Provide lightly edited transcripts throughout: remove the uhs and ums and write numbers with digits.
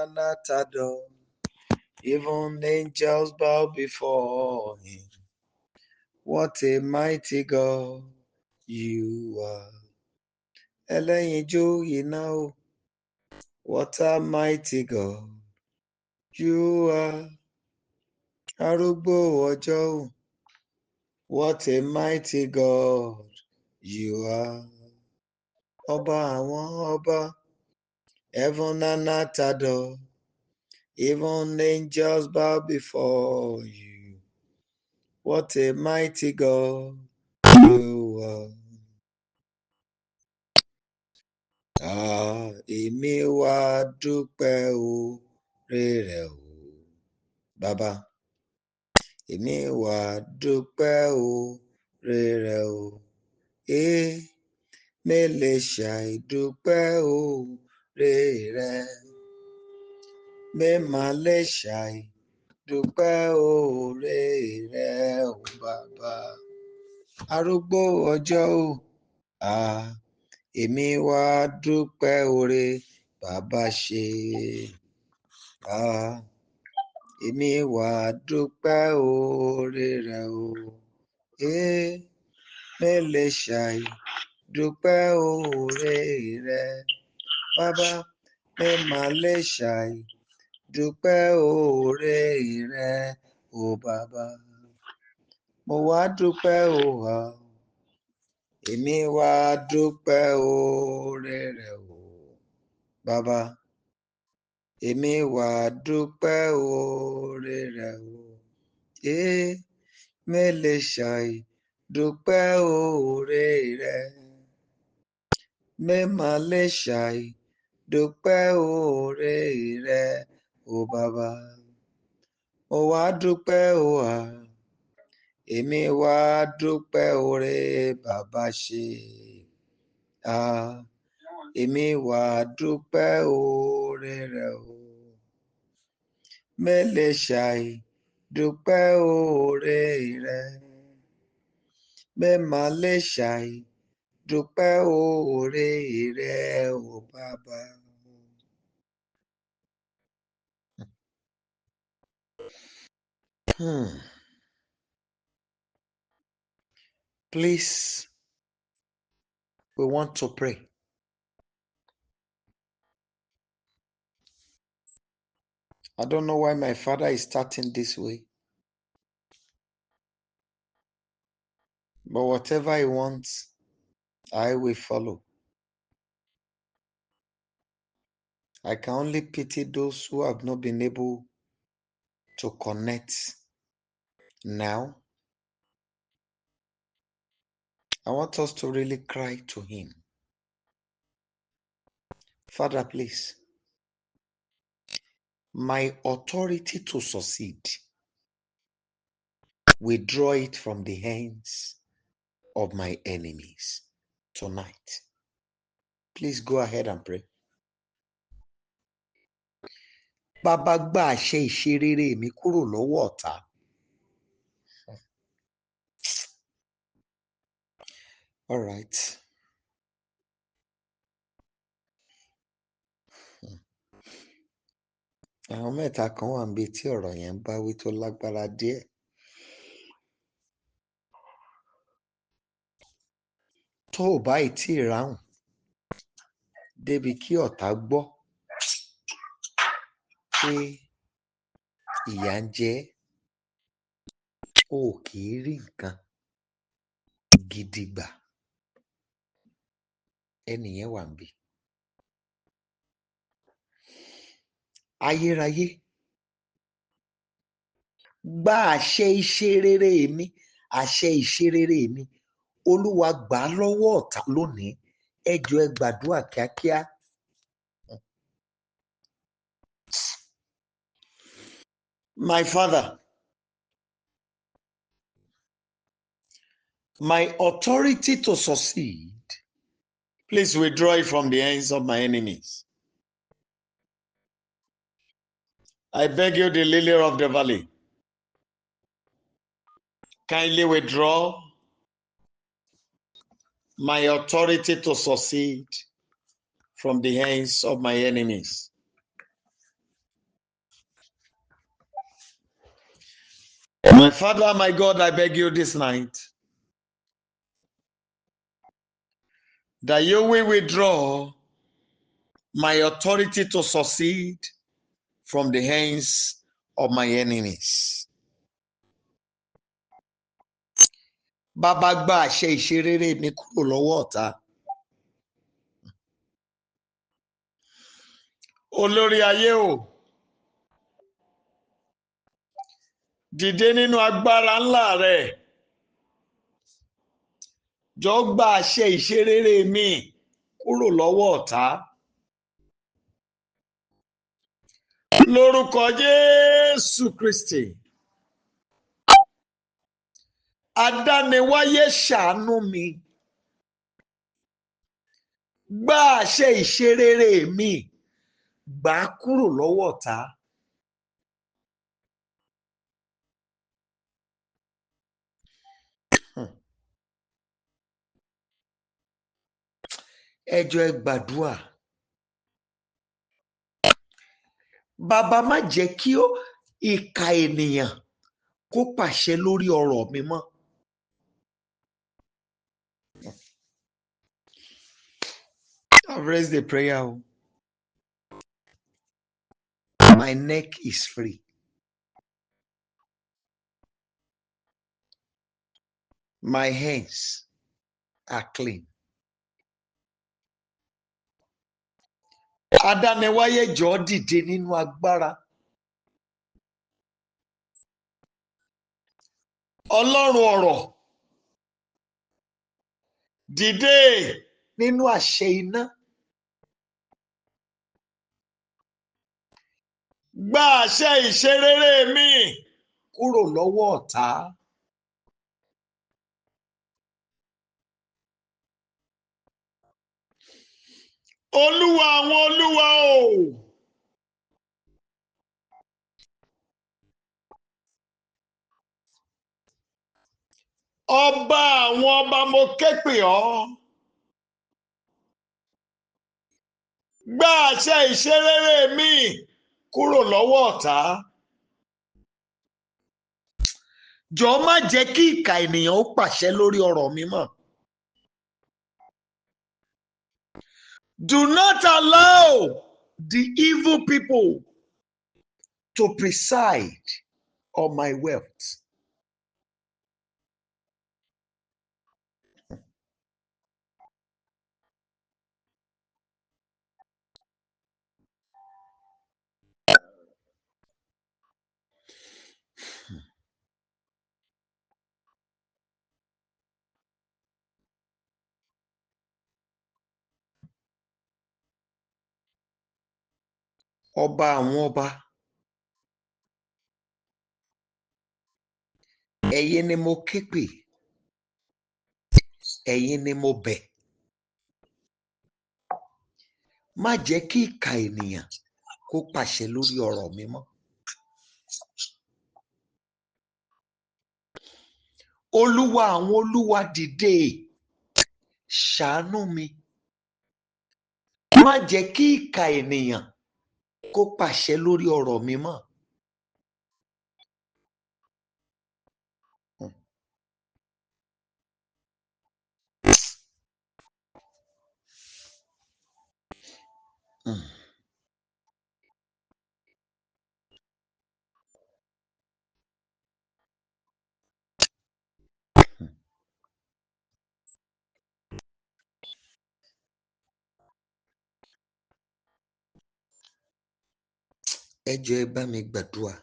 Anatado. Even angels bow before him. What a mighty God you are. Ẹlẹ́yinjú iná o. What a mighty God you are. Arúgbó ọjọ́ o. What a mighty God you are. Ọba àwọn ọba. Heaven and earth adore. Even angels bow before you. What a mighty God you are. Èmi wá dúpẹ́ oore rẹ̀ o. Bàbá, èmi wá dúpẹ́ oore rẹ̀ o. Mi lè ṣàìdúpẹ́ oore rẹ̀. Mi má lè ṣàìdúpẹ́ oore rẹ̀ o bàbá. Arúgbó ọjọ́ o. Èmi wá dúpẹ́ oore bàbá ṣe. Èmi wá dúpẹ́ oore rẹ̀ o. Mi lè ṣàìdúpẹ́ oore rẹ̀. Bàbá, mi má lè ṣàìdúpẹ́ oore rẹ̀ o bàbá. Mo wá dúpẹ́ o. Èmi wá dúpẹ́ oore rẹ̀ o. Bàbá, èmi wá dúpẹ́ oore rẹ̀ o. Mi lè ṣàìdúpẹ́ oore rẹ̀. Mi má lè ṣàìdúpẹ́ oore rẹ̀ o bàbá. Mo wá dúpẹ́ o. Èmi wá dúpẹ́ oore bàbá ṣe. Èmi wá dúpẹ́ oore rẹ̀ o. Mi lè ṣàìdúpẹ́ oore rẹ̀. Mi má lè ṣàìdúpẹ́ oore rẹ̀ o bàbá. Please, we want to pray. I don't know why my father is starting this way. But whatever he wants, I will follow. I can only pity those who have not been able to connect now. I want us to really cry to him. Father, please, my authority to succeed, withdraw it from the hands of my enemies tonight. Please go ahead and pray. Bàbá, gba àṣẹ ìṣerere mi kúrò lọ́wọ́ ọ̀tá. All right. Àwọn mẹ́ta kan wà níbi tí ọ̀rọ̀ yẹn ń bá wí tó lágbára díẹ̀. Tó ò bá ì tí ì ráhùn débi kí ọ̀tá gbọ́ pé ìyà ń jẹ ẹ́, o kì í rí nǹkan gidi gbà. Ẹnìyẹn wà níbí. Ayérayé, gba àṣẹ ìṣerere mi, àṣẹ ìṣerere mi. Olúwa gbà á lọ́wọ́ ọ̀tá lónìí. Ẹ jọ̀ọ́ ẹ gbàdúrà kíákíá. My Father, my authority to succeed, please withdraw it from the hands of my enemies. I beg you, the lily of the valley, kindly withdraw my authority to succeed from the hands of my enemies. My Father, my God, I beg you this night that you will withdraw my authority to succeed from the hands of my enemies. Bàbá gba àṣẹ ìṣeréré mi kúrò lọ́wọ́ ọ̀tá. Olórí ayé o, dìde nínú agbára ńlá rẹ̀. Jọ gba àṣẹ ìṣeréré mi kúrò lọ́wọ́ ọ̀tá. Lórúkọ Jésù Kristi. Adániwáyé ṣàánú mi. Gba àṣẹ ìṣeréré mi. Gbà á kúrò lọ́wọ́ ọ̀tá. Ẹ jọ̀ọ́ ẹ gbàdúrà. Bàbá má jẹ́ kí ìkà ènìyàn kó pàṣẹ lórí ọ̀rọ̀ mi mọ́. I've raised the prayer. My neck is free. My hands are clean. Adániwáyé jọ̀ọ́ dìde nínú agbára. Ọlọ́run ọ̀rọ̀ dìde nínú àṣẹ iná. Gba àṣẹ ìṣeréré mi kúrò lọ́wọ́ ọ̀tá. Olúwa àwọn olúwa o. Ọba àwọn ọba mo ké pè ọ́. Gba àṣẹ ìṣeréré mi kúrò lọ́wọ́ ọ̀tá. Jọ̀ọ́ má jẹ́ kí ìkà ènìyàn ó pàṣẹ lórí ọ̀rọ̀ mi mọ́. Do not allow the evil people to preside on my wealth. Ọba àwọn ọba. Ẹ̀yin ni mo ké pè. Ẹ̀yin ni mo bẹ̀. Má jẹ́ kí ìkà ènìyàn kó pàṣẹ lórí ọ̀rọ̀ mi mọ́. Olúwa àwọn olúwa dìde. Ṣàánú mi. Má jẹ́ kí ìkà ènìyàn kó pàṣẹ lórí ọ̀rọ̀ mi mọ́. Ẹ jọ̀ọ́ ẹ bá mi gbàdúrà.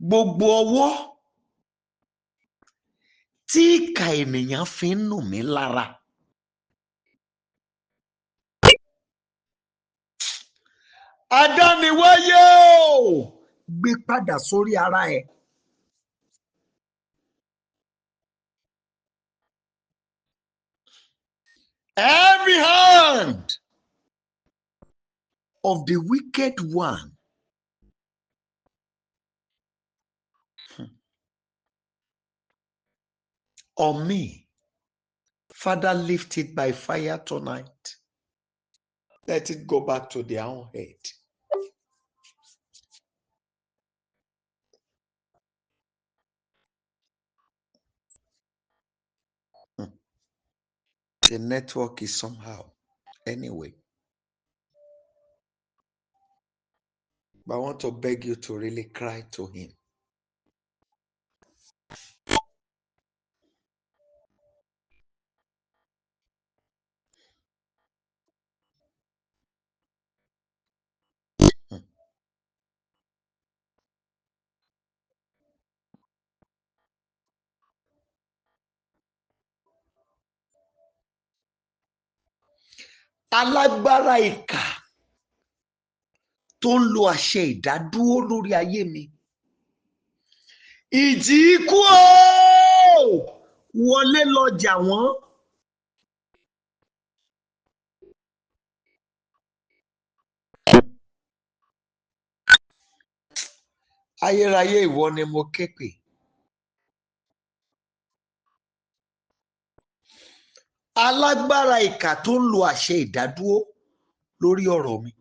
Gbogbo ọwọ́ tí ìkà ènìyàn fi ń nù mí lára. Adániwáyé o, gbé padà sórí ara ẹ. Every hand of the wicked one on me. Father, lift it by fire tonight. Let it go back to their own head. The network is somehow. Anyway. But I want to beg you to really cry to him. Alágbára ìkà tó ń lo àṣẹ ìdádúró lórí ayé mi. Ìjì ikú wọlé lọ jà wọ́n. Ayérayé ìwọ ni mo ké pè. Alágbára ìkà tó ń lo àṣẹ ìdádúró lórí ọ̀rọ̀ mi.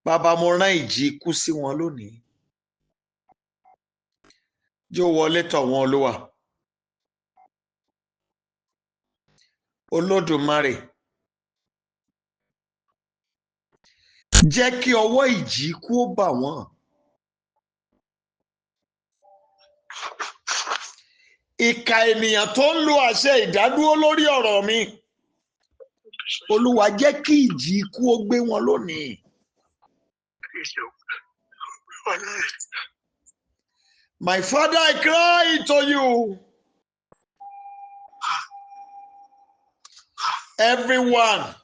Bàbá, mo rán ìjì ikú sí wọn lónìí. Jó wọlé tọ̀ wọ́n Olúwa. Olódùmarè. Jẹ́ kí ọwọ́ ìjì ikú ó bà wọ́n. Ìkà ènìyàn tó ń lo àṣẹ ìdádúró lórí ọ̀rọ̀ mi. Olúwa, jẹ́ kí ìjì ikú ó gbé wọn lónìí. My Father, I cry to you. Everyone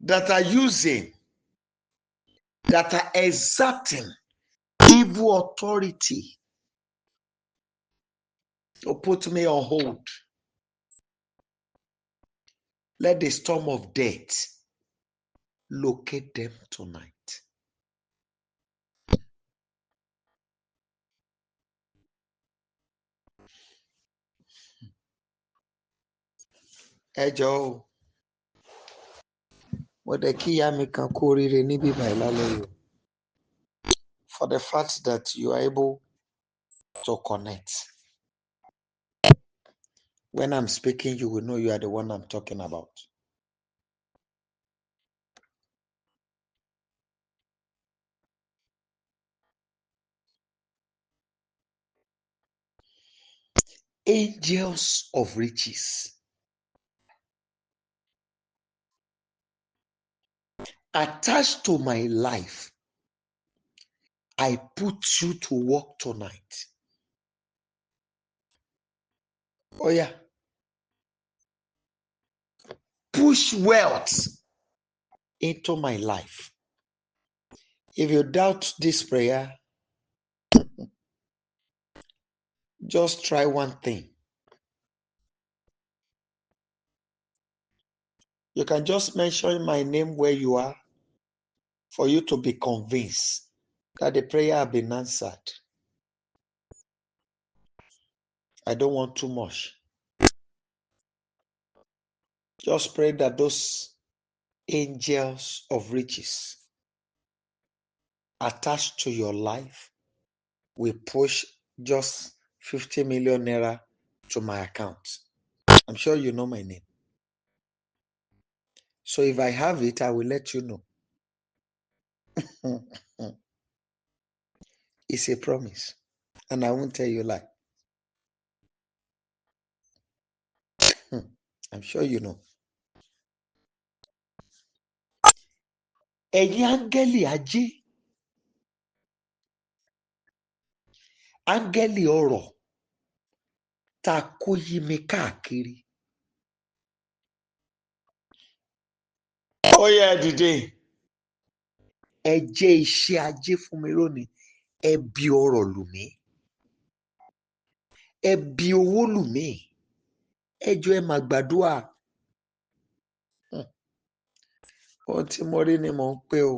that are exerting evil authority to put me on hold. Let the storm of death locate them tonight. Ẹ jọ̀ọ́, mo dẹ̀ kí ìyá mi kan kú oríire níbí báyìí lálẹ́ yìí. For the fact that you are able to connect. When I'm speaking, you will know you are the one I'm talking about. Angels of riches attached to my life, I put you to work tonight. Oh yeah. Push wealth into my life. If you doubt this prayer, just try one thing. You can just mention my name where you are for you to be convinced that the prayer has been answered. I don't want too much. Just pray that those angels of riches attached to your life will push just 50 million naira to my account. I'm sure you know my name. So if I have it, I will let you know. It's a promise. And I won't tell you a lie. I'm sure you know. Ẹ̀yin áńgẹ́lì ajé, áńgẹ́lì ọrọ̀ tá a kó yí mi káàkiri. Ó yá ẹ dìde. Ẹ jẹ́ iṣẹ́ ajé fún mi lónìí. Ẹ bi ọrọ̀ lù mí. Ẹ bi owó lù mí. Ẹ jọ̀ọ́ ẹ máa gbàdúrà. Ohun tí mo rí ni mò ń pè o.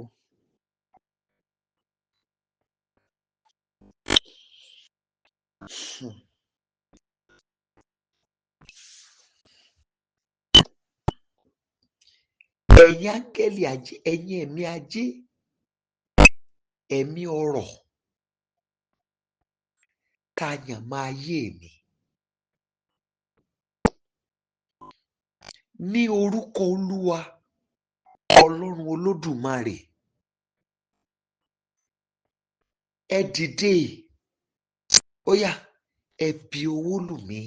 Ẹ̀yin áńgẹ́lì ajé, ẹ̀yin ẹ̀mí ajé, ẹ̀mí ọrọ̀ ká yàn máa yé mi. Ní orúkọ Olúwa Ọlọ́run Olódùmarè, ẹ dìde, ó yá, ẹ bi owó lù mí.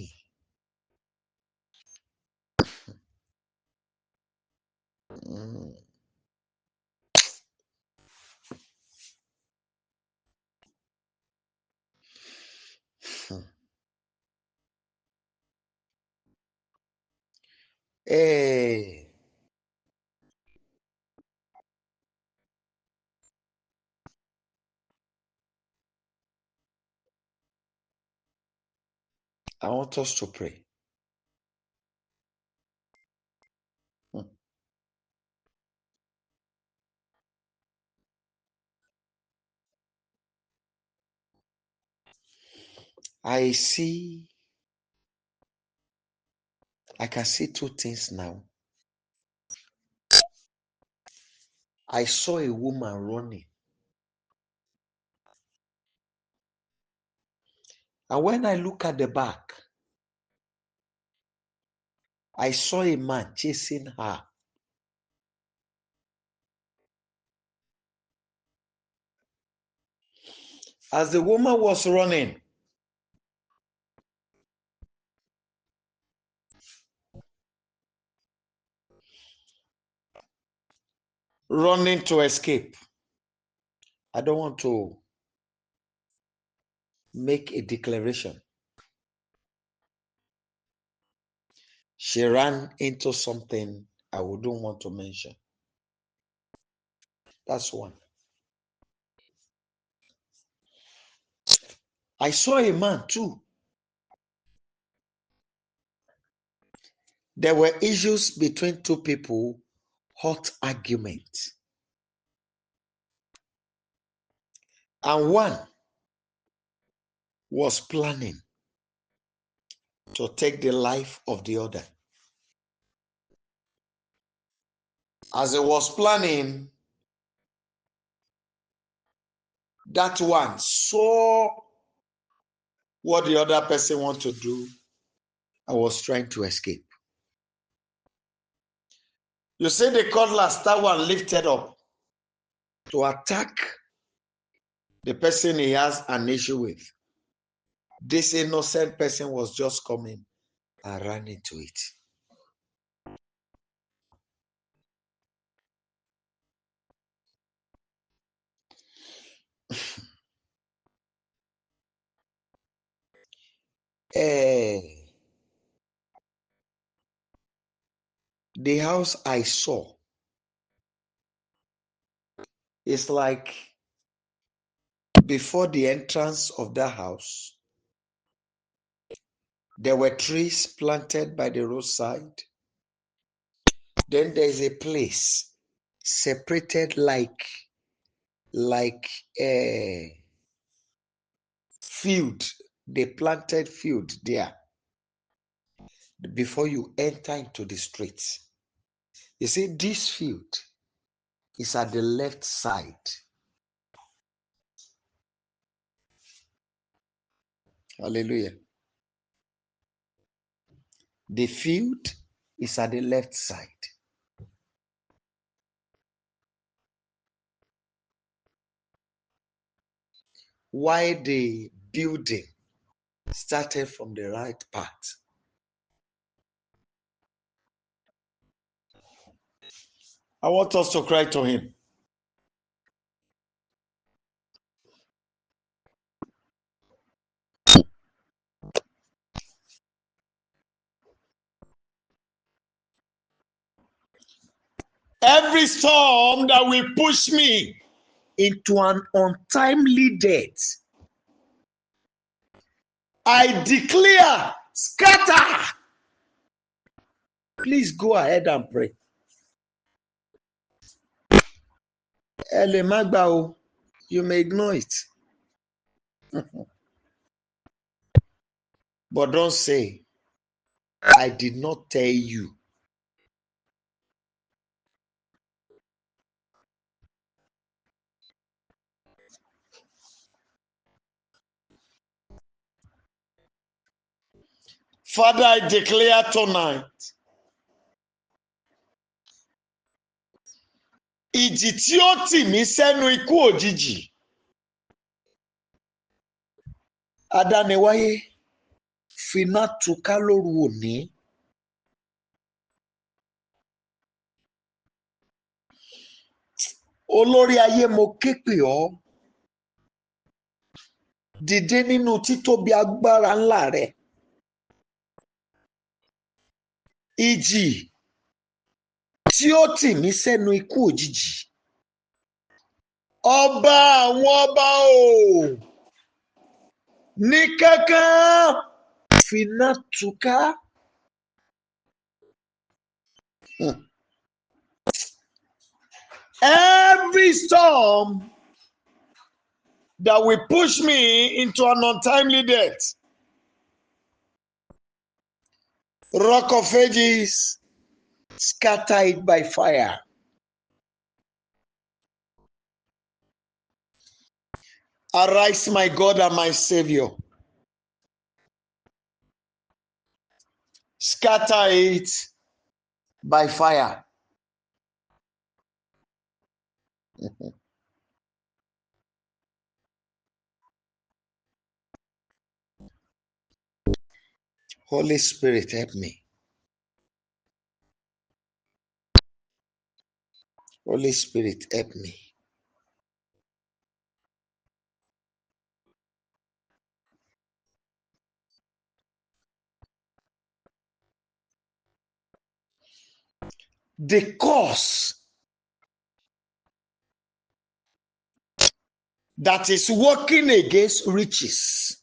I want us to pray. I can see two things now. I saw a woman running. And when I look at the back, I saw a man chasing her. As the woman was running, to escape. I don't want to make a declaration. She ran into something I wouldn't want to mention. That's one. I saw a man too. There were issues between two people, hot argument. And one was planning to take the life of the other. As it was planning, that one saw what the other person wanted to do and was trying to escape. You see the cutlass, that one lifted up to attack the person he has an issue with. This innocent person was just coming and ran into it. The house I saw is like before the entrance of that house, there were trees planted by the roadside. Then there is a place separated like a field. They planted field there before you enter into the streets. You see, this field is at the left side. Hallelujah. The field is at the left side. While the building started from the right part. I want us to cry to him. Every storm that will push me into an untimely death, I declare, scatter. Please go ahead and pray. You may ignore it. But don't say, I did not tell you. Father, I declare tonight, ìjì tí ó tì mí sẹ́nu ikú òjijì, adániwáyé, finá túká lóru òní. Olórí ayé, mo ké pè ọ́, dìde nínú títóbi agbára ńlá rẹ. Ìjì tí ó tì mí sẹ́nu ikú òjijì, ọba àwọn ọba o, ní kankan finá túká. Every storm that will push me into an untimely death, Rock of Ages, scatter it by fire. Arise, my God and my Savior. Scatter it by fire. Holy Spirit, help me. Holy Spirit, help me. The cause that is working against riches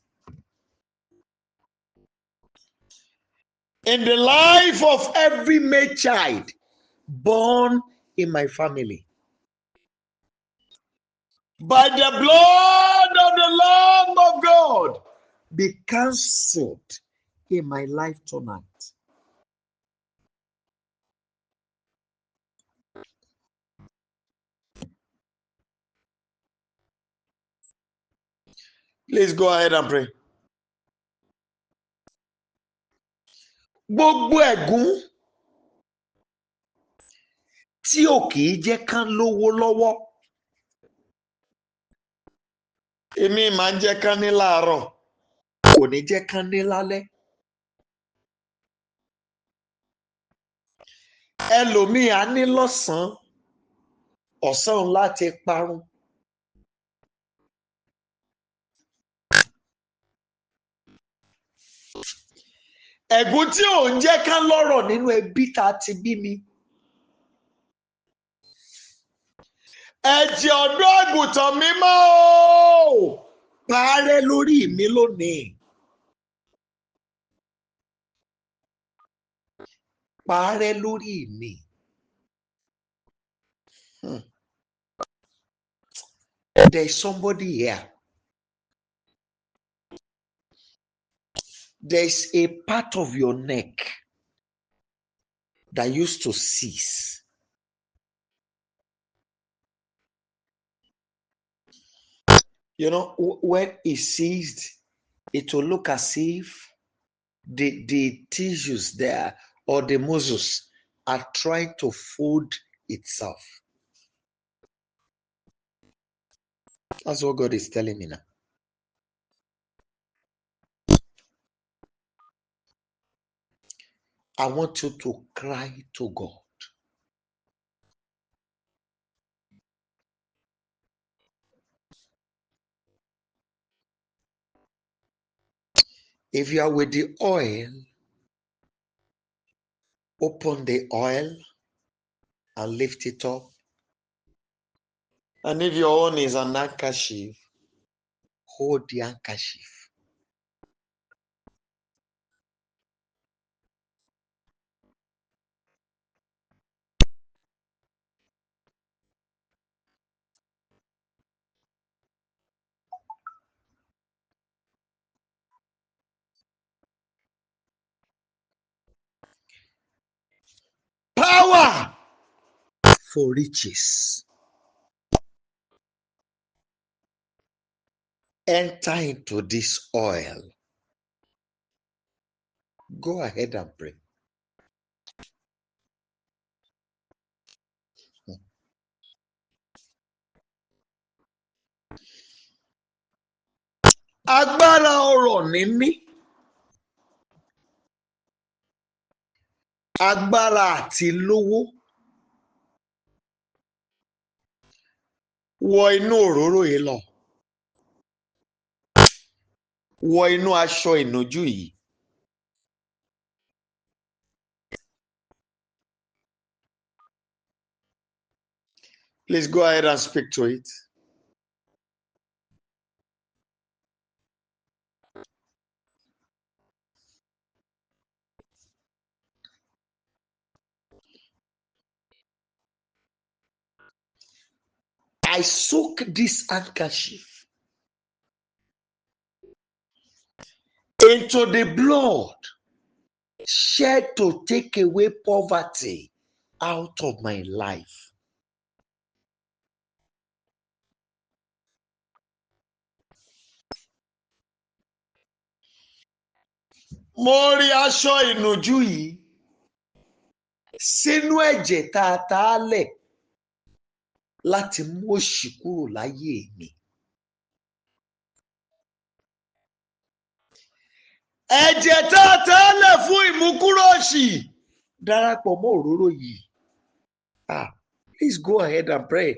in the life of every male child born in my family, by the blood of the Lamb of God, be cancelled in my life tonight. Please go ahead and pray. Gbogbo ẹ̀gún tí ò kì í jẹ́ kán lówó lọ́wọ́, èmi máa ń jẹ́ kán ní láàárọ̀, kò ní jẹ́ kán ní lálẹ́. Ẹlòmíì á ní lọ́sàn-án, ọ̀sán láti parun. Ẹ̀gún tí ò ń jẹ́ kán lọ́rọ̀ nínú ẹbí tá a ti bí mi. Ẹ̀jẹ̀ ọ̀dọ́ àgùntàn mímọ́ o, parẹ́ lórí mi lónìí. Parẹ́ lórí mi. There is somebody here. There is a part of your neck that used to cease. You know, when it ceased, it will look as if the tissues there or the muscles are trying to fold itself. That's what God is telling me now. I want you to cry to God. If you are with the oil, open the oil and lift it up. And if your own is an handkerchief, hold the handkerchief. for riches. Enter into this oil. Go ahead and pray. Agbára ọrọ̀ níní. Agbára àti lówó. Wọ inú òróró yìí lọ. Wọ inú aṣọ ìnujú yìí. Please go ahead and speak to it. I soak this handkerchief into the blood shed to take away poverty out of my life. Mo rí aṣọ ìnujú yìí sínú ẹ̀jẹ̀ tá a ta á lẹ̀ láti mú òṣì kúrò láyé mi. Ẹ̀jẹ̀ tá a ta á lẹ̀ fún ìmúkúrò òṣì darapọ̀ mọ́ òróró yìí. Please go ahead and pray.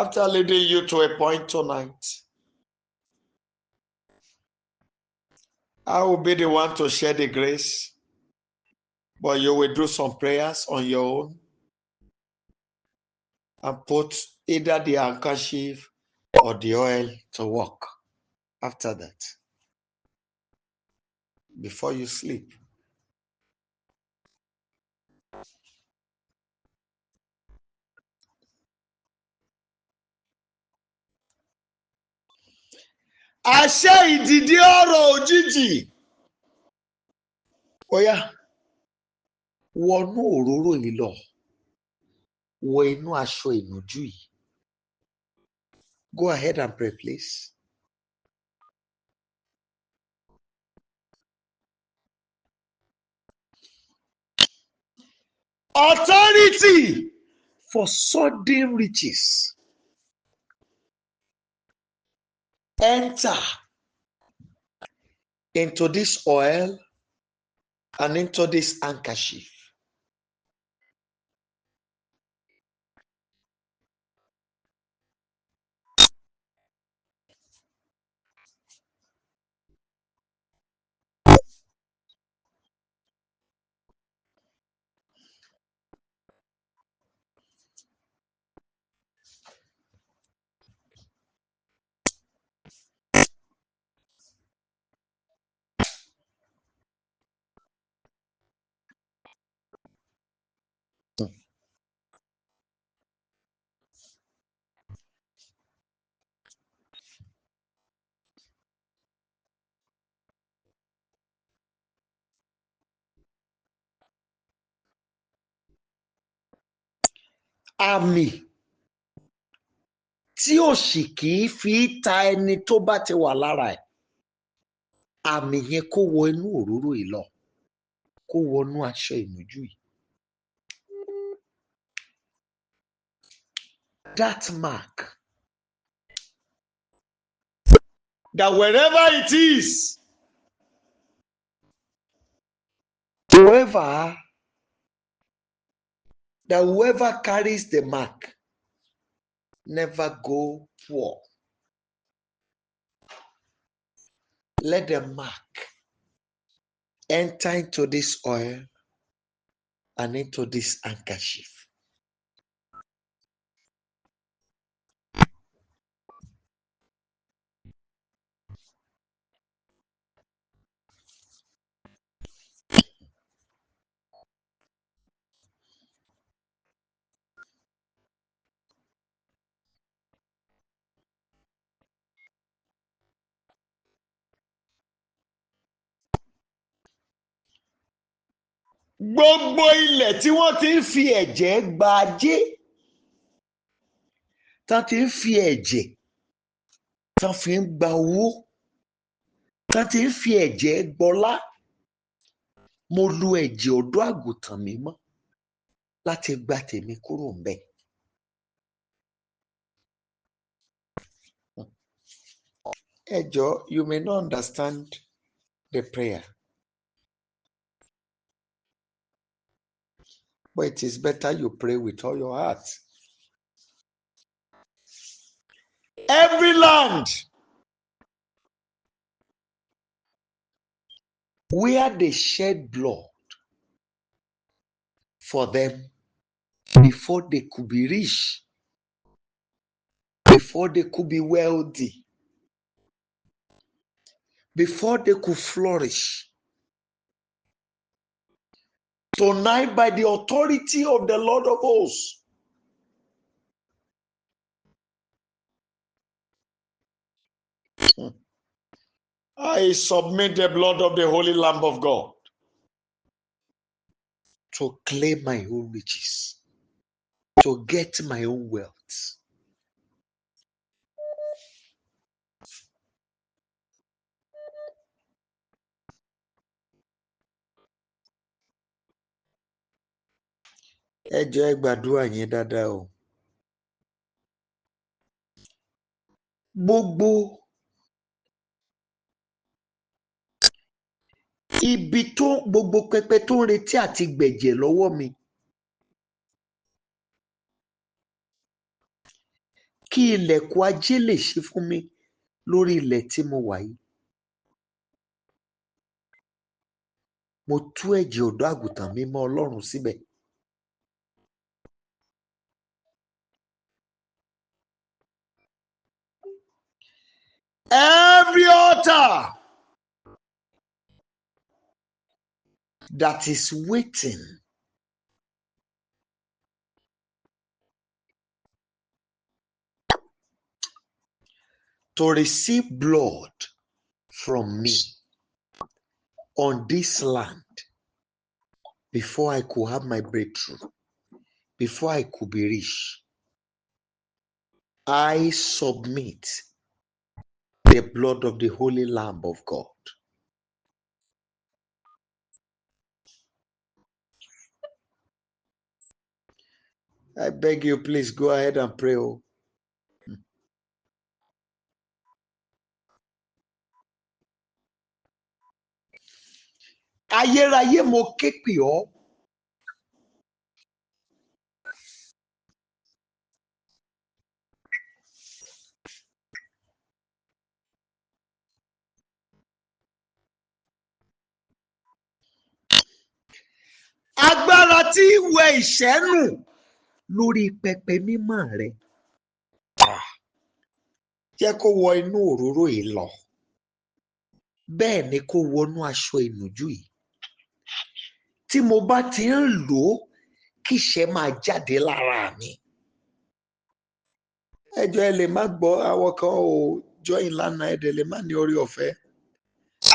After leading you to a point tonight, I will be the one to share the grace, but you will do some prayers on your own and put either the handkerchief or the oil to work after that, before you sleep. Àṣẹ ìdìde ọ̀rọ̀ òjijì. Oya, wọnú òróró yìí lọ, wọ inú aṣọ ìnujú yìí. Go ahead and pray, please. Authority for sudden riches. Enter into this oil and into this handkerchief. Àmì tí òṣì kì í fi ta ẹni tó bá ti wà lára ẹ̀. Àmì yẹn kó wọ inú òróró yìí lọ, kó wọnú aṣọ ìnujú yìí. That mark, that wherever it is, whoever carries the mark never go poor. Let the mark enter into this oil and into this handkerchief. Gbogbo ilẹ̀ tí wọ́n ti ń fi ẹ̀jẹ̀ gba ajé, tán ti ń fi ẹ̀jẹ̀, tán fi ń gba owó, tán ti ń fi ẹ̀jẹ̀ gbọlá. Mo lu ẹ̀jẹ̀ ọ̀dọ́ àgùntàn mi mọ́ láti gba tèmi kúrò ńbẹ̀. Ẹ jọ̀ọ́, you may not understand the prayer, but it is better you pray with all your heart. Every land where they shed blood for them before they could be rich, before they could be wealthy, before they could flourish. Tonight, by the authority of the Lord of hosts, I submit the blood of the Holy Lamb of God to claim my own riches, to get my own wealth. Ẹ jọ̀ọ́ ẹ gbàdúrà yẹn dáadáa o. Gbogbo ibi tó, gbogbo pẹpẹ tó ń retí àti gbẹ̀jẹ̀ lọ́wọ́ mi, kí ilẹ̀kùn ajé lè ṣí fún mi lórí ilẹ̀ tí mo wà yìí. Mo tú ẹ̀jẹ̀ ọ̀dọ́ àgùntàn mi mọ́ Ọlọ́run síbẹ̀. Every altar that is waiting to receive blood from me on this land before I could have my breakthrough, before I could be rich, I submit the blood of the Holy Lamb of God. I beg you, please go ahead and pray. Oh. Ayérayé, mo ké pè ọ́. Agbára tí wẹ ìṣẹ́ nù lórí pẹpẹ mímọ́ rẹ, jẹ́ kó wọ inú òróró yìí lọ. Bẹ́ẹ̀ ni kó wọnú aṣọ ìnùjú yìí. Tí mo bá ti ń lò ó, kí ìṣẹ́ máa jáde lára mi. Ẹ jọ̀ọ́, ẹ lè má gbọ́, àwọn kan ò join lánàá, ẹ dẹ̀ lè má ní orí ọ̀fẹ́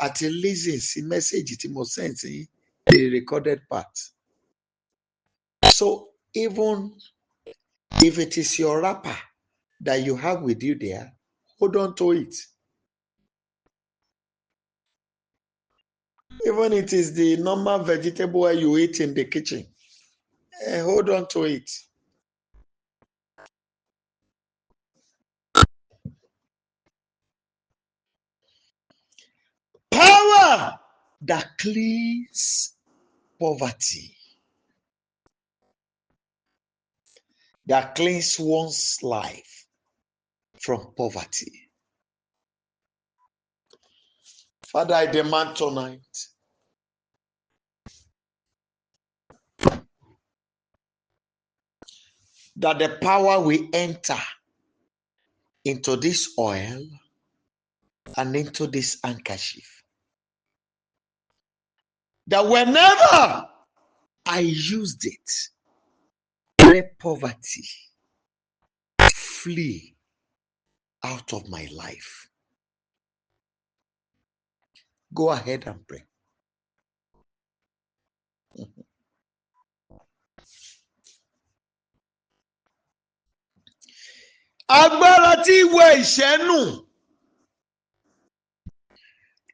àti listen sí mẹ́sẹ̀gì tí mo send sí the recorded part. So even if it is your wrapper that you have with you there, hold on to it. Even it is the normal vegetable you eat in the kitchen, hold on to it. Power that cleans poverty, that cleans one's life from poverty. Father, I demand tonight that the power will enter into this oil and into this handkerchief. That whenever I used it, let poverty flee out of my life. Go ahead and pray. Agbára tí wẹ ìṣẹ́ nù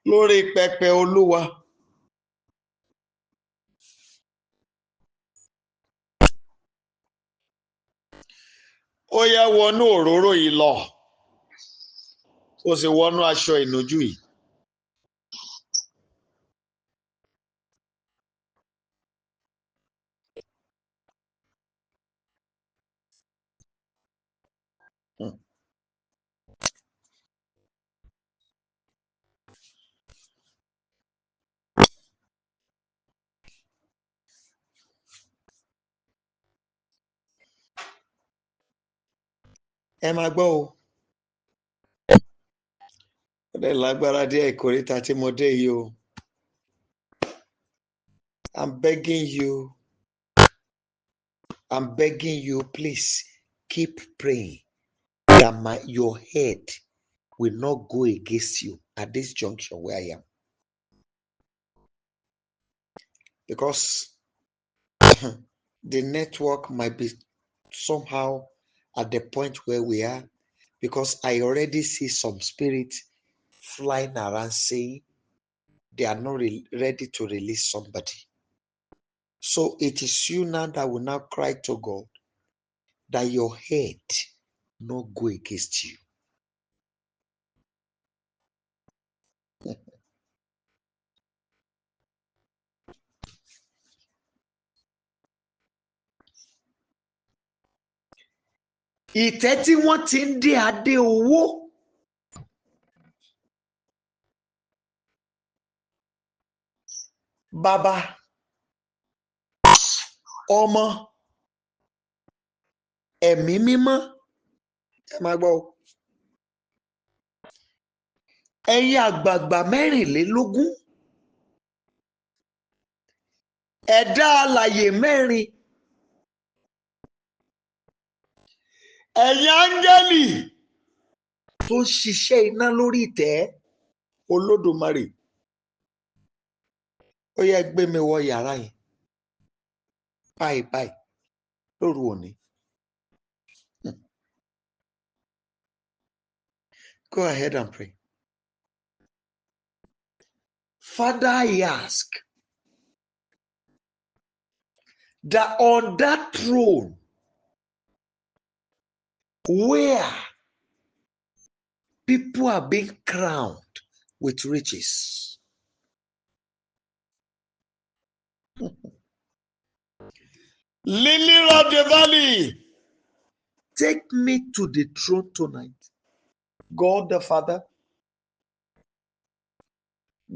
lórí pẹpẹ Olúwa. Ó yá wọnú òróró yìí lọ. Ó sì wọnú aṣọ ìnujú yìí. Ẹ máa gbọ́ o. Ó dẹ̀ lágbára díẹ̀ ìkórìtà tí mo dé yìí o. I'm begging you, please keep praying that your head will not go against you at this junction where I am. Because the network might be somehow at the point where we are, because I already see some spirits flying around saying they are not ready to release somebody. So it is you now that will now cry to God that your head not go against you. Ìtẹ́ tí wọ́n ti ń dé adé owó. Bàbá, ọmọ, ẹ̀mí mímọ́, ẹ máa gbọ́. Ẹ̀yin àgbààgbà 24, ẹ̀dá alààyè 4, ẹ̀yin áńgẹ́lì tó ń ṣiṣẹ́ iná lórí ìtẹ́ Olódùmarè. Ó yẹ gbé mi wọ yàrá yẹn báyìí lóru òní. Go ahead and pray. Father, I ask that on that throne where people are being crowned with riches, Lily of the Valley, take me to the throne tonight. God the Father,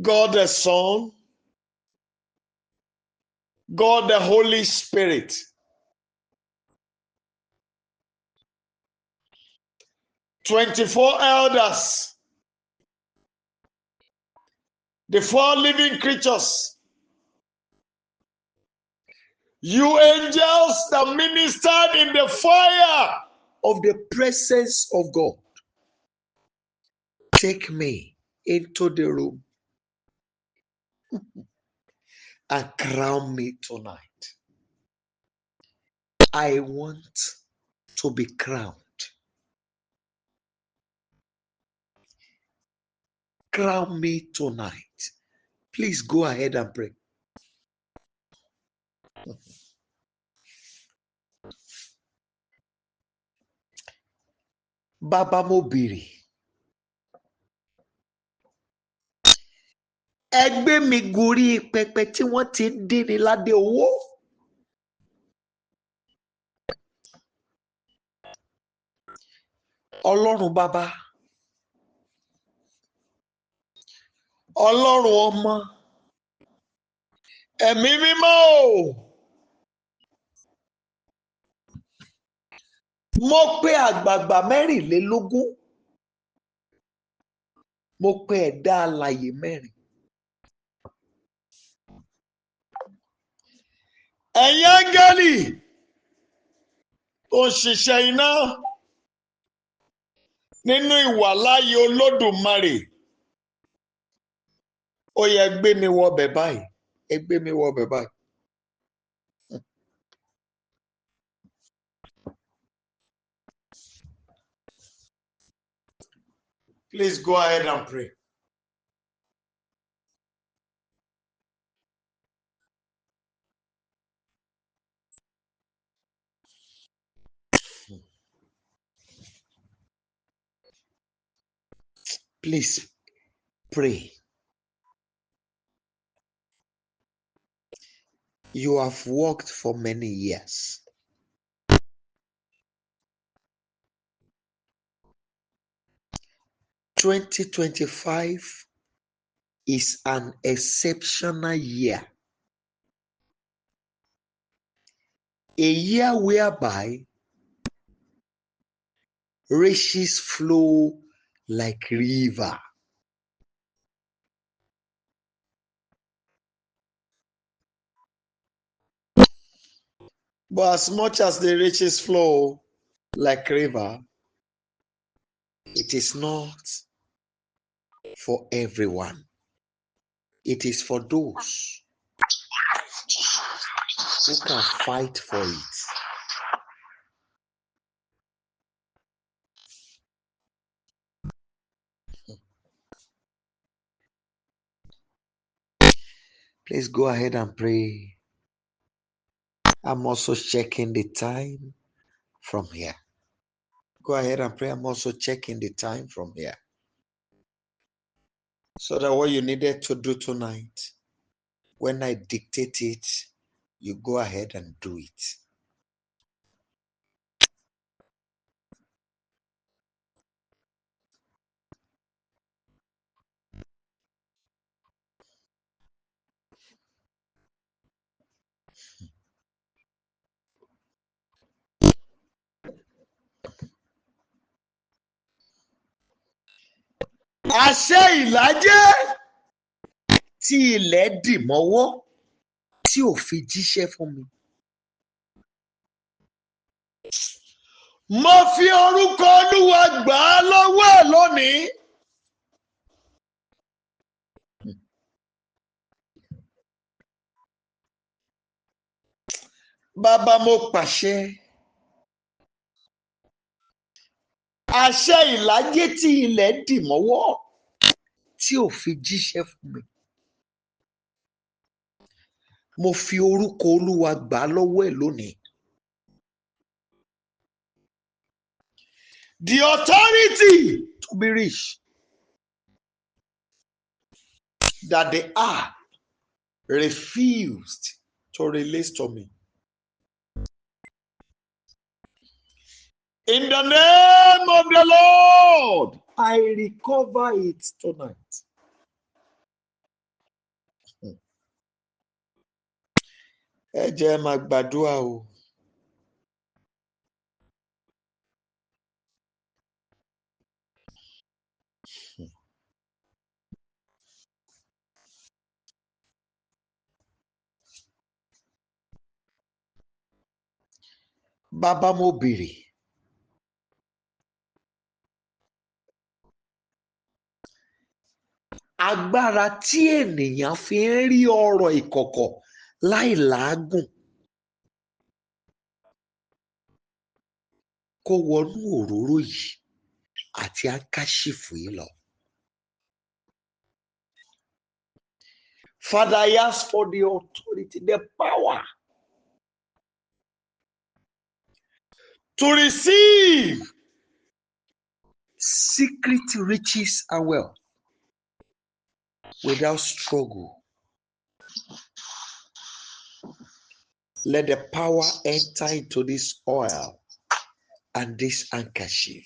God the Son, God the Holy Spirit. "24 elders, the 4 living creatures, you angels that ministered in the fire of the presence of God, take me into the room and crown me tonight. I want to be crowned. Crown me tonight." Please go ahead and pray. Bàbá mo bèrè. Ẹ gbé mi gorí pẹpẹ tí wọ́n ti ń dín ní ládé owó. Ọlọ́run bàbá, Ọlọ́run ọmọ, ẹ̀mí mímọ́ o. Mo pe àgbààgbà 24. Mo pe ẹ̀dá alààyè 4. Ẹ̀yin áńgẹ́lì tó ń ṣiṣẹ́ iná nínú ìwàláyé Olódùmarè. Ó yẹ gbé mi wọ bẹ̀ báyìí. Ẹ gbé mi wọ bẹ̀ báyìí. Please go ahead and pray. Please pray. You have worked for many years. "2025 is an exceptional year. A year whereby riches flow like river. But as much as the riches flow like river, it is not for everyone. It is for those who can fight for it. Please go ahead and pray. I'm also checking the time from here. Go ahead and pray. I'm also checking the time from here. So that what you needed to do tonight, when I dictate it, you go ahead and do it. Àṣẹ ìlàjẹ tí ilẹ̀ dì mọ́wọ́ tí ò fi jíṣẹ́ fún mi. Mo fi orúkọ Olúwa gbà á lọ́wọ́ ẹ̀ lónìí. Bàbá mo pàṣẹ. Àṣẹ ìlàjẹ tí ilẹ̀ dì mọ́wọ́ tí ò fi jíṣẹ́ fún mi. Mo fi orúkọ Olúwa gbà á lọ́wọ́ ẹ̀ lónìí. The authority to be rich that they are refused to release to me. In the name of the Lord, I recover it tonight. Ẹ jẹ́ máa gbàdúrà o. Bàbá mo béèrè. Agbára tí ènìyàn fi ń rí ọ̀rọ̀ ìkọ̀kọ̀ láì làágùn. Kó wọnú òróró yìí àti áńkáṣífù yìí lọ. Father, I ask for the authority, the power to receive secret riches and wealth without struggle. Let the power enter into this oil and this handkerchief.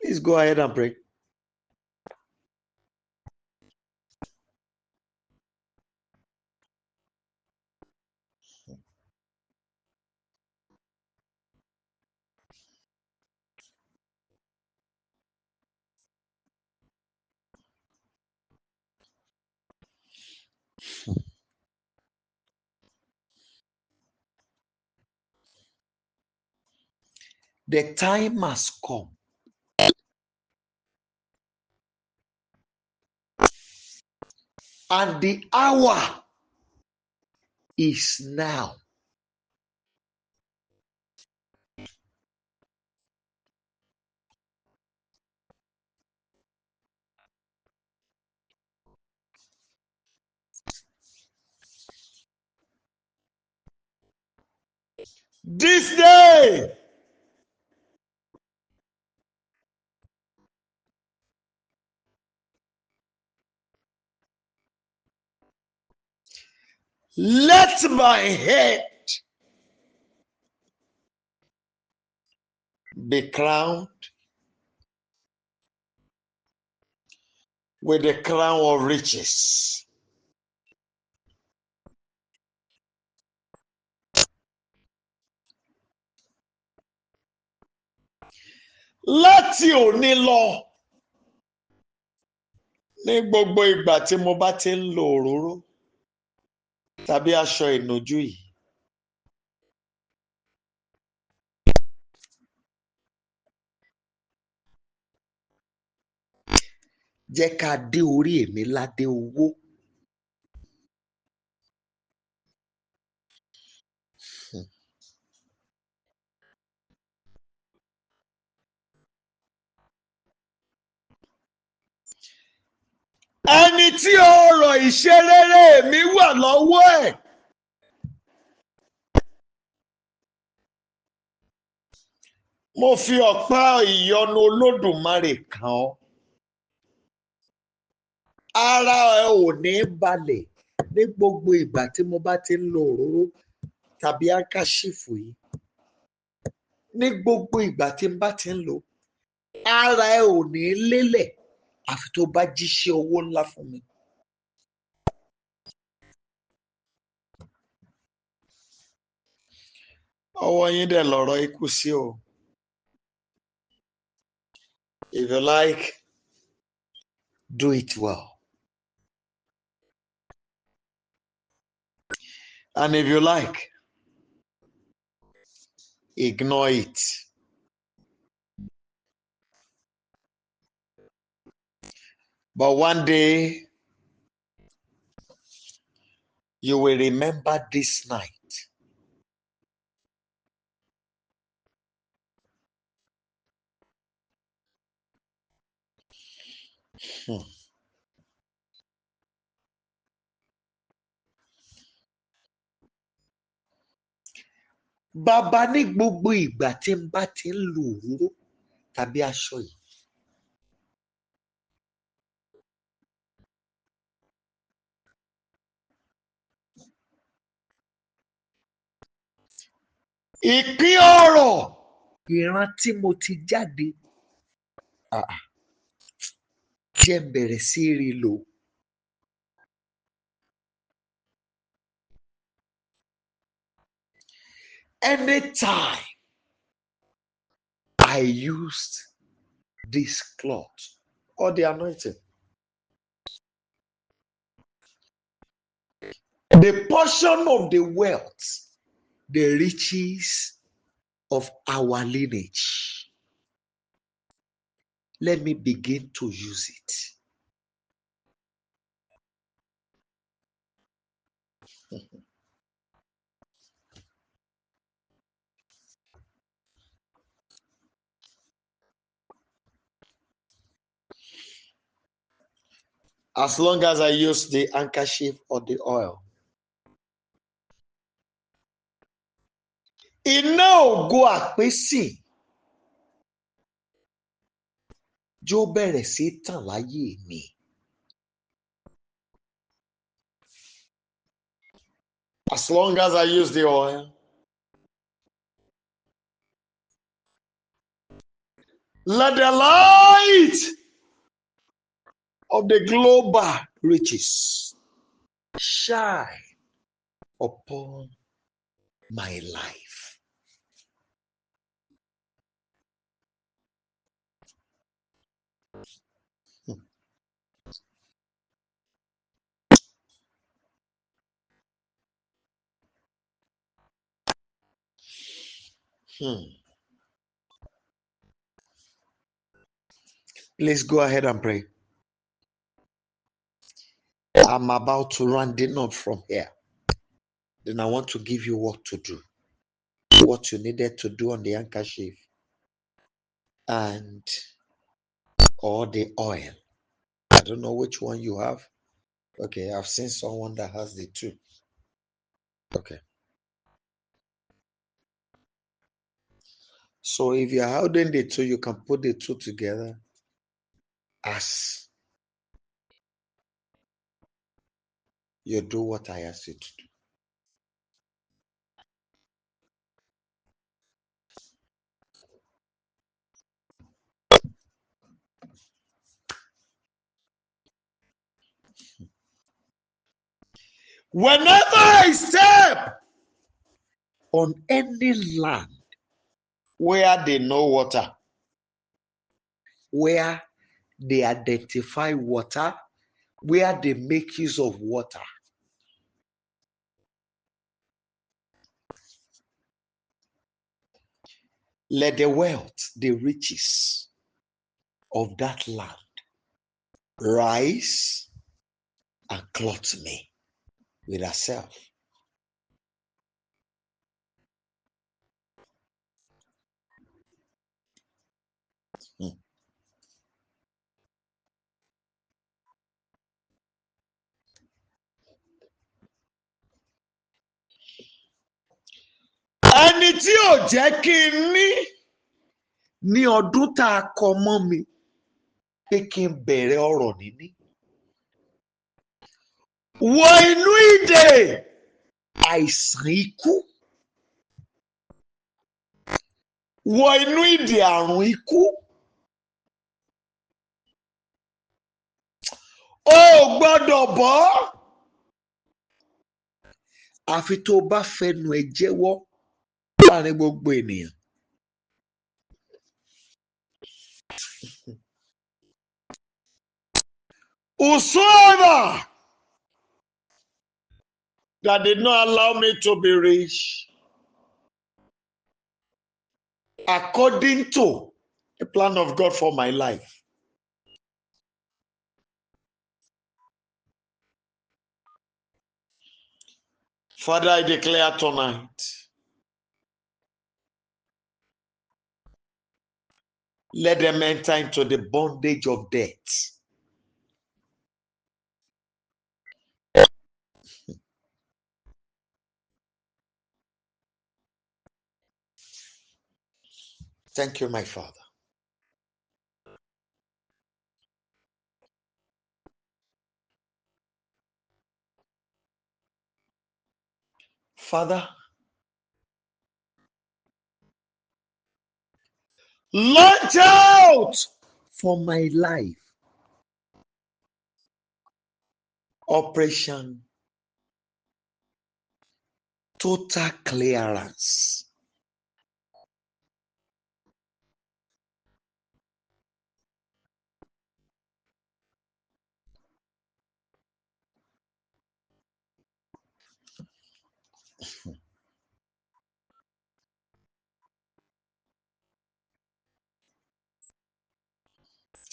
Please go ahead and pray. The time has come. And the hour is now. This day, let my head be crowned with the crown of riches. Láti òní lọ, ní gbogbo ìgbà tí mo bá ti ń lo òróró tàbí aṣọ ìnujú yìí, jẹ́ ká dé orí èmi ládé owó. Ẹni tí ọrọ̀ ìṣeréré mi wà lọ́wọ́ ẹ̀, mo fi ọ̀pá ìyọ́nú Olódùmarè kàn ọ́. Ara ẹ ò ní balẹ̀ ní gbogbo ìgbà tí mo bá ti ń lo òróró tàbí áńkáṣífù yìí. Ní gbogbo ìgbà tí n bá ti ń lò, ara ẹ ò ní lélẹ̀ àfi tó bá jíṣẹ́ owó ńlá fún mi. Ọwọ́ yín dẹ̀ lọ̀rọ̀ ikú sí o. If you like, do it well. And if you like, ignore it. But one day, you will remember this night. Bàbá, ní gbogbo ìgbà tí n bá ti ń lo òróró tàbí aṣọ yìí, ìpín ọrọ̀ ìran tí mo ti jáde, jẹ́ n bẹ̀rẹ̀ sí rí lò. Anytime I used this cloth or the anointing, the portion of the wealth, the riches of our lineage, let me begin to use it. As long as I use the handkerchief or the oil, iná ògo àpèsè jó bẹ̀rẹ̀ sí tàn láyé mi. As long as I use the oil, let the light of the global riches shine upon my life. Please go ahead and pray. I'm about to round it up from here. Then I want to give you what to do, what you needed to do on the handkerchief and or the oil. I don't know which one you have. Okay, I've seen someone that has the two. Okay. So if you're holding the two, you can put the two together as you do what I asked you to do. Whenever I step on any land where they know water, where they identify water, where they make use of water, let the wealth, the riches of that land rise and clothe me with herself. Ẹni tí ò jẹ́ kí n ní ọdún tá a kọ mọ́ mi pé kí n bẹ̀rẹ̀ ọ̀rọ̀ níní. Wọ inú ìdè àìsàn ikú. Wọ inú ìdè àrùn ikú. O ò gbọ́dọ̀ bọ́. Àfi tó o bá fẹnu ẹ jẹ́wọ́ láàrin gbogbo ènìyàn. Whosoever that did not allow me to be rich according to the plan of God for my life. Father, I declare tonight, let them enter into the bondage of death. Thank you, my Father. Father, launch out for my life. Operation Total Clearance.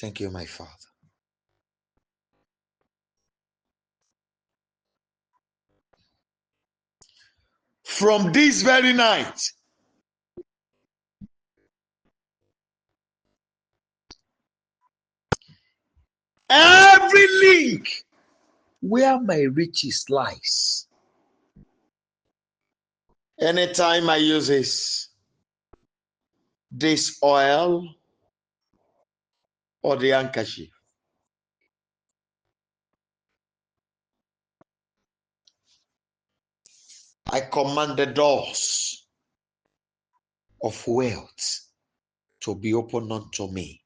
Thank you, my Father. From this very night, every link where my riches lies, anytime I use this oil or the handkerchief, I command the doors of wealth to be opened unto me.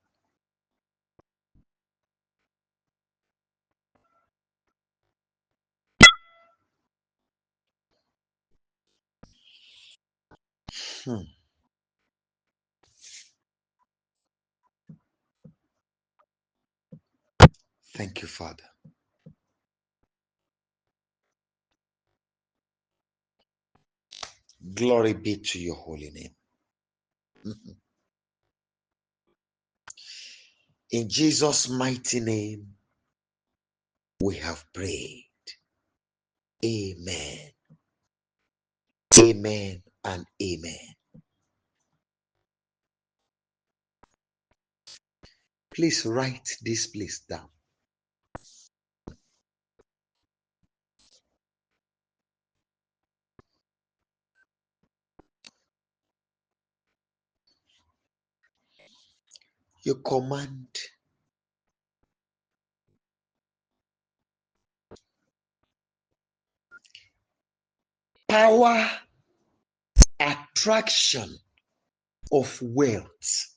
Thank you, Father. Glory be to your holy name. In Jesus' mighty name, we have prayed. Amen. Amen and amen. Please write this place down. you command. Power attraction of wealth,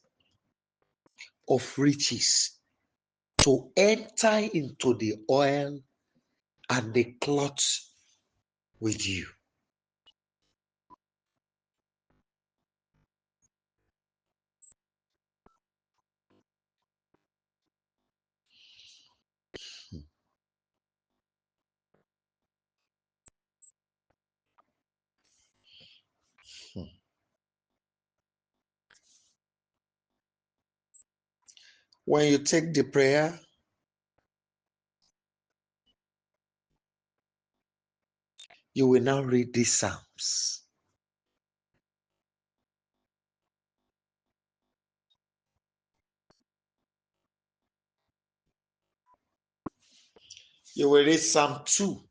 of riches, to enter into the oil and the cloth with you. When you take the prayer, you will now read these Psalms. You will read Psalm 2.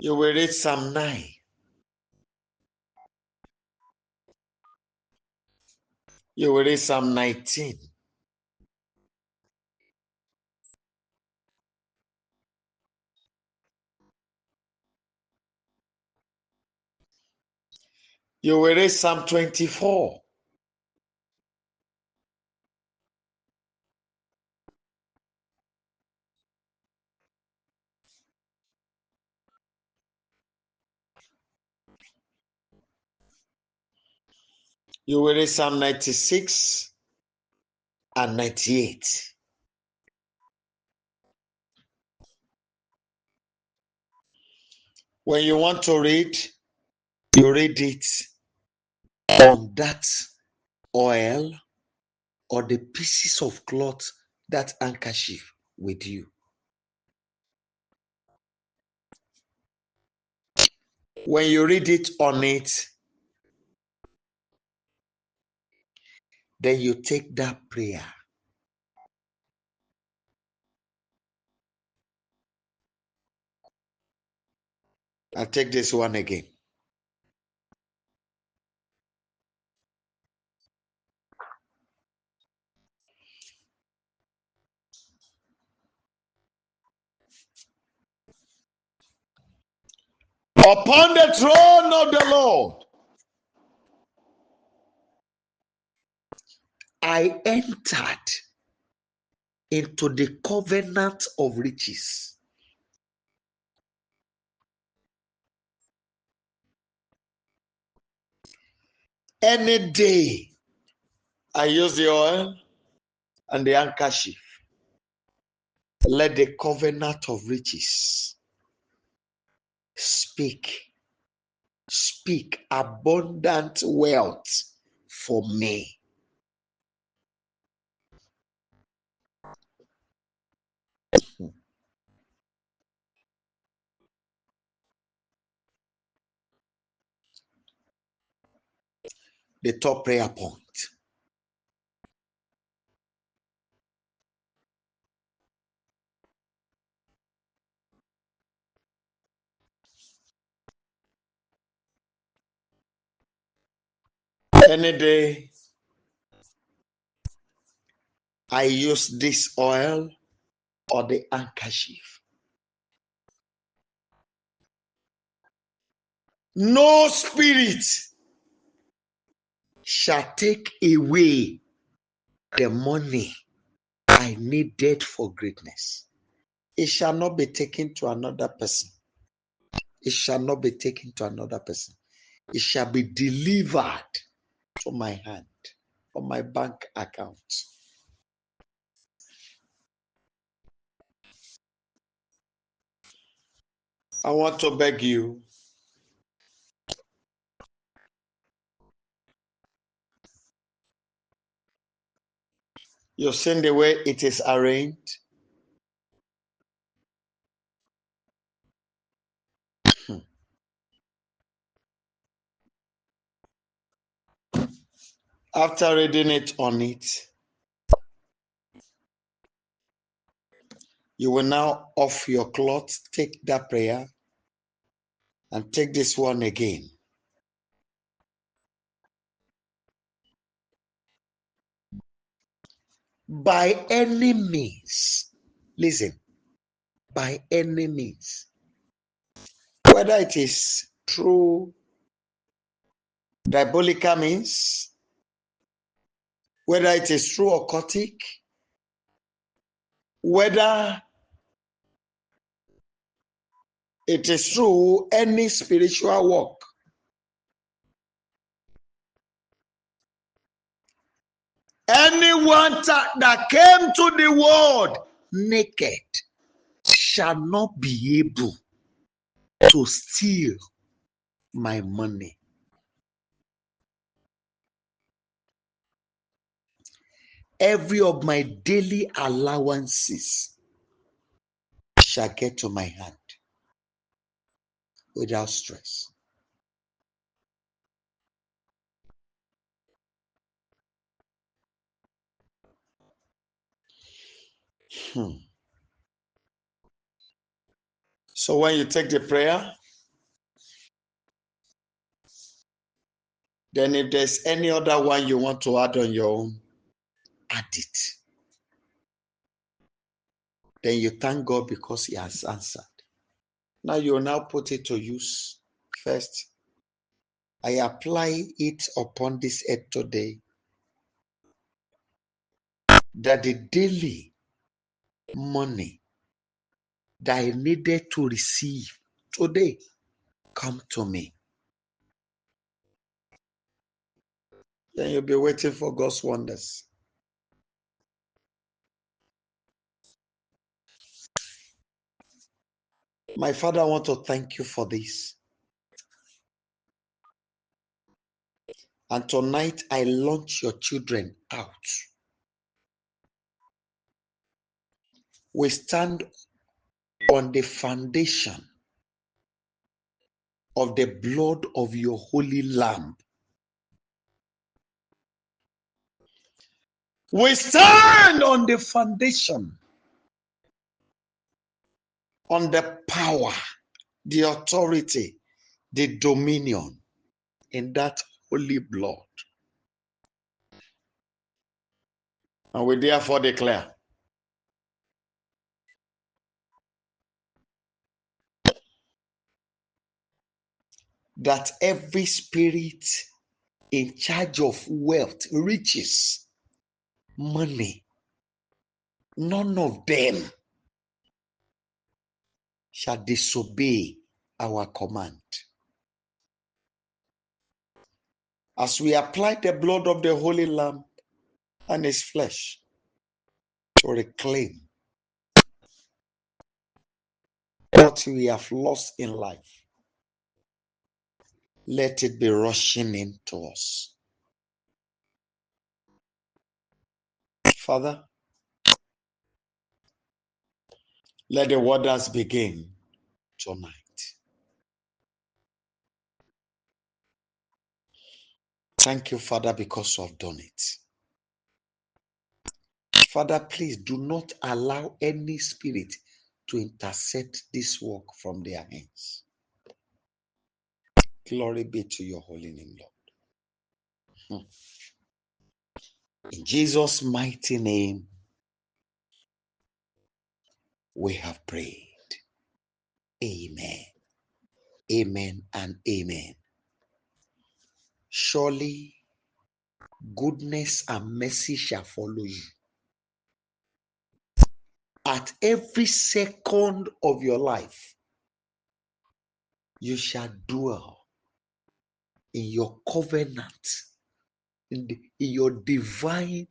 You will read Psalm 9. You will read Psalm 19. You will read Psalm 24. You will read Psalm 96 and 98. When you want to read, you read it on that oil or the pieces of cloth, that handkerchief with you. When you read it on it, then you take that prayer. I'll take this one again. Upon the throne of the Lord, I entered into the covenant of riches. Any day I use the oil and the handkerchief, let the covenant of riches speak abundant wealth for me. The top prayer point. Any day I use this oil or the handkerchief, no spirit shall take away the money I needed for greatness. It shall not be taken to another person. It shall not be taken to another person. It shall be delivered to my hand, from my bank account. I want to beg you, you've seen the way it is arranged. After reading it on it, You will now off your cloth, take that prayer, and take this one again. By any means, listen, by any means, whether it is through diabolical means, whether it is through occultic, whether it is through any spiritual work, anyone that came to the world naked shall not be able to steal my money. Every of my daily allowances shall get to my hand without stress. So when you take the prayer, then if there's any other one you want to add on your own, add it. Then you thank God because He has answered. Now you will now put it to use. First, I apply it upon this earth today, that the daily money that I needed to receive today come to me. Then you'll be waiting for God's wonders. My Father, I want to thank you for this. And tonight I launch your children out. We stand on the foundation of the blood of your holy Lamb. We stand on the foundation, on the power, the authority, the dominion in that holy blood. And we therefore declare that every spirit in charge of wealth, riches, money, none of them shall disobey our command. As we apply the blood of the Holy Lamb and His flesh to reclaim what we have lost in life, let it be rushing into us. Father, let the wonders begin tonight. Thank you, Father, because you have done it. Father, please do not allow any spirit to intercept this work from their hands. Glory be to your holy name, Lord. In Jesus' mighty name, we have prayed. Amen. Amen and amen. Surely goodness and mercy shall follow you at every second of your life. You shall dwell in your covenant, in your divine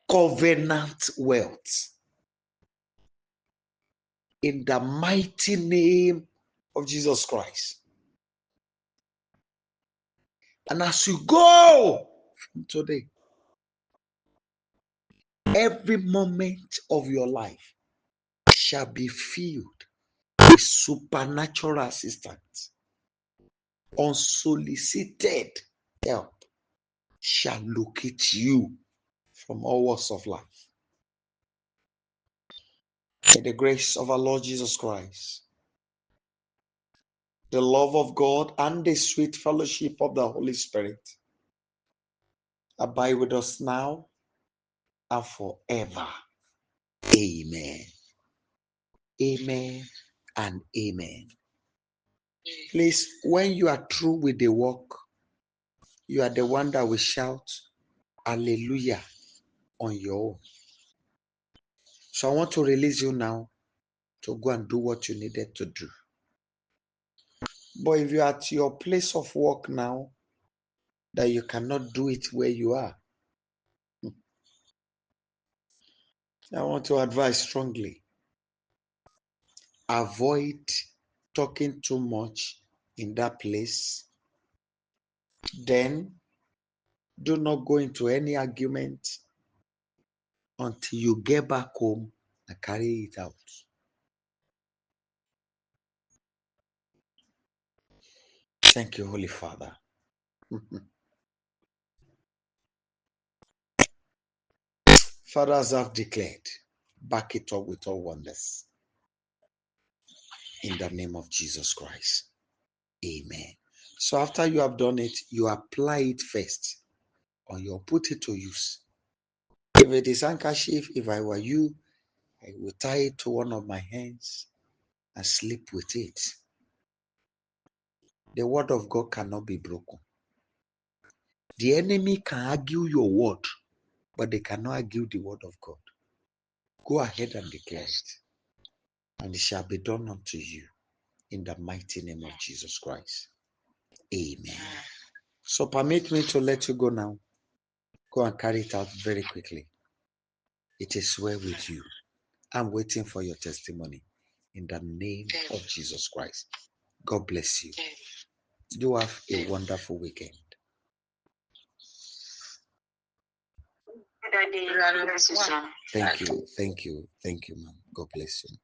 covenant wealth. In the mighty name of Jesus Christ. And as you go from today, every moment of your life shall be filled with supernatural assistance. Unsolicited help shall locate you from all walks of life. May the grace of our Lord Jesus Christ, the love of God, and the sweet fellowship of the Holy Spirit abide with us now and forever. Amen. Amen and amen. Please, when you are through with the work, you are the one that will shout hallelujah on your own. So I want to release you now to go and do what you needed to do. But if you're at your place of work now, that you cannot do it where you are, I want to advise strongly. Avoid talking too much in that place. Then do not go into any argument until you get back home and carry it out. Thank you, Holy Father. Father, as I've declared, back it up with all wonders. In the name of Jesus Christ. Amen. So after you have done it, you apply it first, or you put it to use. If it is handkerchief, if I were you, I would tie it to one of my hands and sleep with it. The word of God cannot be broken. The enemy can argue your word, but they cannot argue the word of God. Go ahead and declare it, and it shall be done unto you in the mighty name of Jesus Christ. Amen. So permit me to let you go now. Go and carry it out very quickly. It is well with you. I'm waiting for your testimony in the name of Jesus Christ. God bless you. Do have a wonderful weekend. Thank you, ma'am. God bless you.